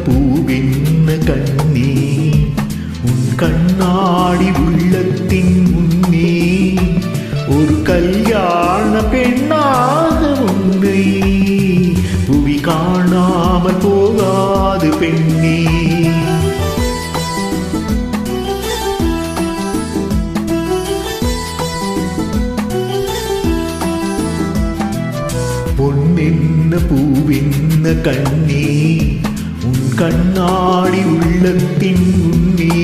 பூவென்ன கண்ணே உன் கண்ணாடி உள்ளத்தின் முன்னே ஒரு கல்யாண பெண்ணாக உன்னை புவி காணாமல் போகாது பெண்ணே. பொன்னென்ன பூவென்ன கண்ணே உன் கண்ணாடி உள்ளத்தின் முன்னே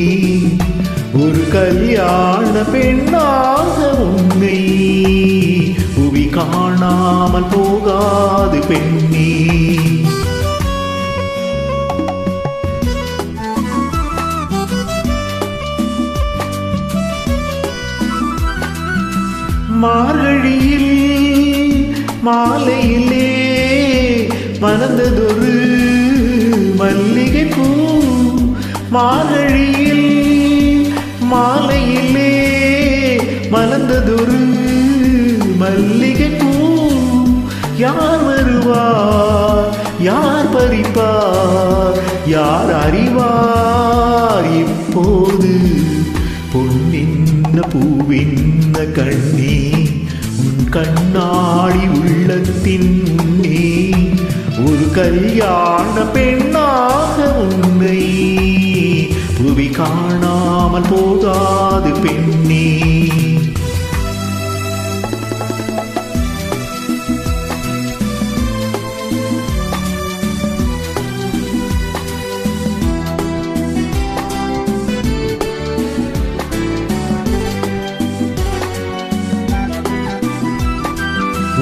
ஒரு கல்யாண பெண்ணாக உன்னை புவி காணாமல் போகாது பெண்ணே. மார்கழியில் மாலையிலே மலர்ந்ததொரு மல்லிகை பூ, மார்கழியில் மாலையிலே மலர்ந்ததொரு மல்லிகை பூ. யார் வருவார், யார் பறிப்பார், யார் அறிவார் இப்போது. பொன்னென்ன பூவென்ன கண்ணே உன் கண்ணாடி உள்ளத்தின் முன்னே ஒரு கல்யாண பெண்ணாக உன்னை புவி காணாமல் போகாது பெண்ணே.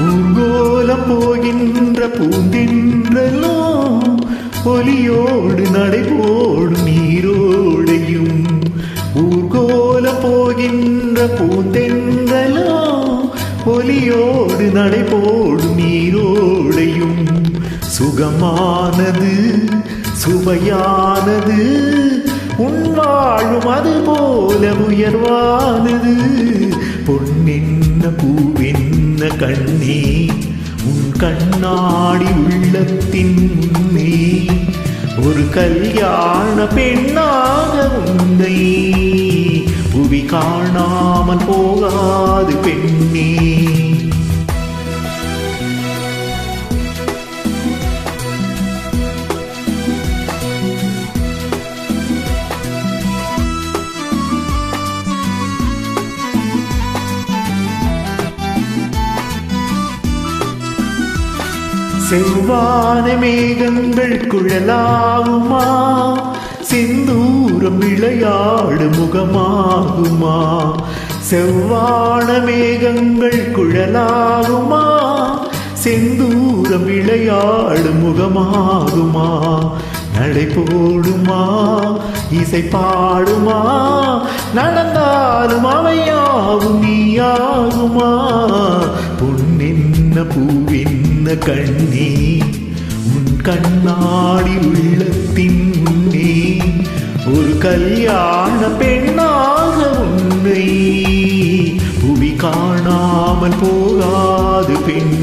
ஊர்கோலம் போகின்ற பூந்தென்றலோ ஒலியோடு நடைபோடும் நீரோடையும். ஊர்கோலம் போகின்ற பூந்தென்றலோ ஒலியோடு நடைபோடும் நீரோடையும். சுகமானது சுவையானது உன் வாழும் அது போல உயர்வானது. பொன்னென்ன பூவென்ன கண்ணே உன் கண்ணாடி உள்ளத்தின் முன்னே ஒரு கல்யாண பெண்ணாக உன்னை புவி காணாமல் போகாது பெண்ணே. செவ்வான மேகங்கள் குழலாகுமா, செந்தூரம் விளையாடு முகமாகுமா. செவ்வான மேகங்கள் குழலாகுமா, செந்தூரம் விளையாடு முகமாகுமா. நடை போடுமா, இசை பாடுமா, நடந்தாலும் அவையாகும் நீயாகுமா. பொன்னென்ன பூவென்ன கண்ணே உன் கண்ணாடி உள்ளத்தின் முன்னே ஒரு கல்யாண பெண்ணாக உன்னை புவி காணாமல் போகாது பெண்.